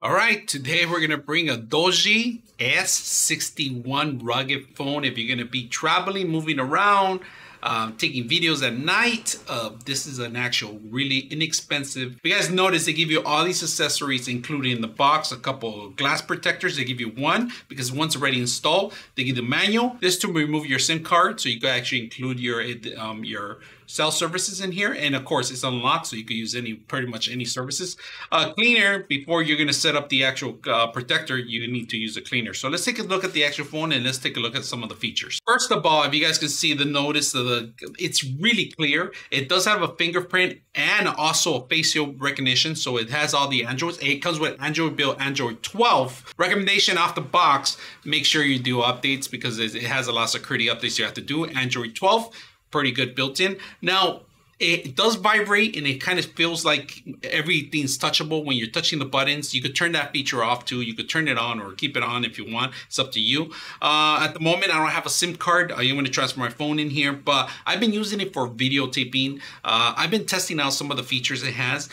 All right, today we're gonna bring a DOOGEE S61 rugged phone. If you're gonna be traveling, moving around, taking videos at night, this is an actual really inexpensive. If you guys notice, they give you all these accessories included in the box. A couple of glass protectors. They give you one because one's already installed. They give you the manual. This to remove your SIM card, so you can actually include your cell services in here, and of course it's unlocked, so you can use pretty much any services. Cleaner, before you're going to set up the actual protector, you need to use a cleaner. So let's take a look at the actual phone and let's take a look at some of the features. First of all, if you guys can see the notice of it's really clear. It does have a fingerprint and also a facial recognition, so it has all the Androids. It comes with Android build Android 12. Recommendation off the box, make sure you do updates because it has a lot of security updates you have to do. Android 12, pretty good built in. Now, it does vibrate and it kind of feels like everything's touchable when you're touching the buttons. You could turn that feature off too. You could turn it on or keep it on if you want. It's up to you. At the moment, I don't have a SIM card. I'm going to transfer my phone in here, but I've been using it for videotaping. I've been testing out some of the features it has.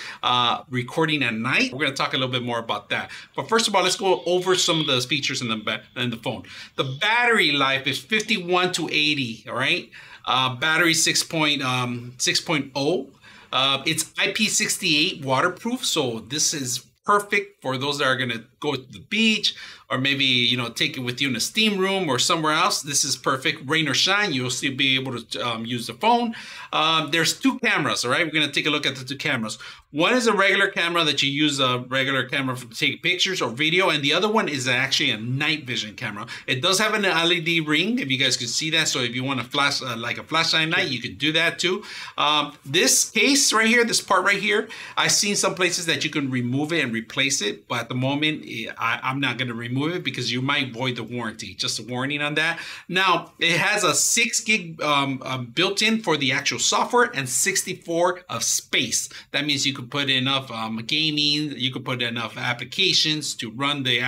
Recording at night. We're going to talk a little bit more about that. But first of all, let's go over some of those features in the phone. The battery life is 51 to 80, all right? Battery 6.0. It's IP68 waterproof, so this is perfect for those that are gonna go to the beach or maybe, you know, take it with you in a steam room or somewhere else. This is perfect. Rain or shine, you'll still be able to use the phone. There's two cameras, all right? We're gonna take a look at the two cameras. One is a regular camera that you use a regular camera to take pictures or video, and the other one is actually a night vision camera. It does have an LED ring, if you guys can see that. So if you want to flash like a flashlight at night, you can do that too. This case right here, this part right here, I've seen some places that you can remove it and replace it, but at the moment, I'm not going to remove it because you might void the warranty. Just a warning on that. Now, it has a 6 gig built-in for the actual software and 64 of space. That means you can put enough gaming, you can put enough applications to run the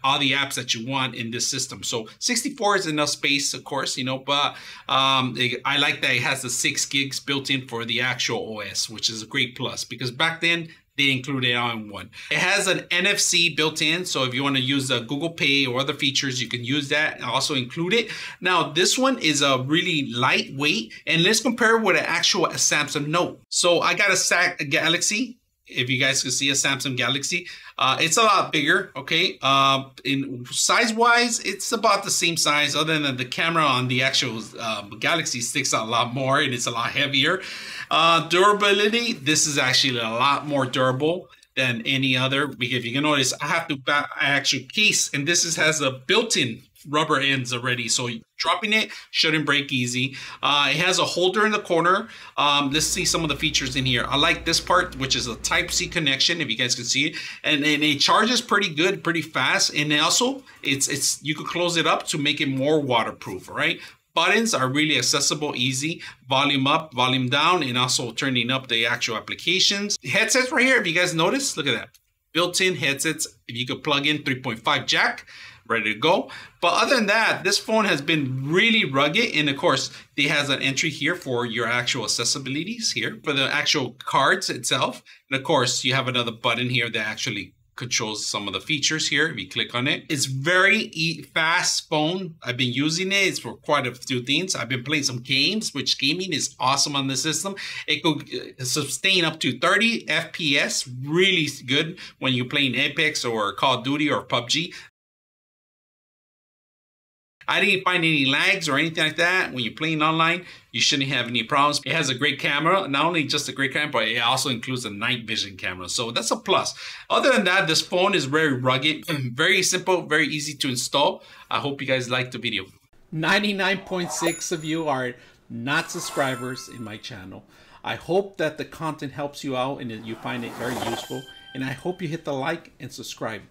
all the apps that you want in this system. So 64 is enough space, of course, you know, but I like that it has the 6 gigs built in for the actual OS, which is a great plus because back then they included it on one. It has an NFC built in, so if you want to use Google Pay or other features, you can use that and also include it. Now, this one is a really lightweight, and let's compare it with an actual Samsung Note. So I got a Galaxy. If you guys can see a Samsung Galaxy, it's a lot bigger, okay? In size-wise, it's about the same size, other than the camera on the actual Galaxy sticks out a lot more and it's a lot heavier. Durability, this is actually a lot more durable than any other, because if you can notice, I have to actually case, and this has a built-in rubber ends already, so dropping it shouldn't break easy. It has a holder in the corner. Let's see some of the features in here. I like this part, which is a Type-C connection, if you guys can see it, and it charges pretty good, pretty fast, and also it's you could close it up to make it more waterproof. All right, buttons are really accessible, easy. Volume up, volume down, and also turning up the actual applications. Headsets right here, if you guys notice, look at that, built-in headsets. If you could plug in 3.5 jack, ready to go. But other than that, this phone has been really rugged, and of course it has an entry here for your actual accessibilities here for the actual cards itself, and of course you have another button here that actually controls some of the features here. If you click on it, it's very fast phone. I've been using it. It's for quite a few things. I've been playing some games, which gaming is awesome on the system. It could sustain up to 30 FPS, really good when you're playing Apex or Call of Duty or PUBG. I didn't find any lags or anything like that. When you're playing online, you shouldn't have any problems. It has a great camera, not only just a great camera, but it also includes a night vision camera. So that's a plus. Other than that, this phone is very rugged, very simple, very easy to install. I hope you guys liked the video. 99.6 of you are not subscribers in my channel. I hope that the content helps you out and that you find it very useful. And I hope you hit the like and subscribe.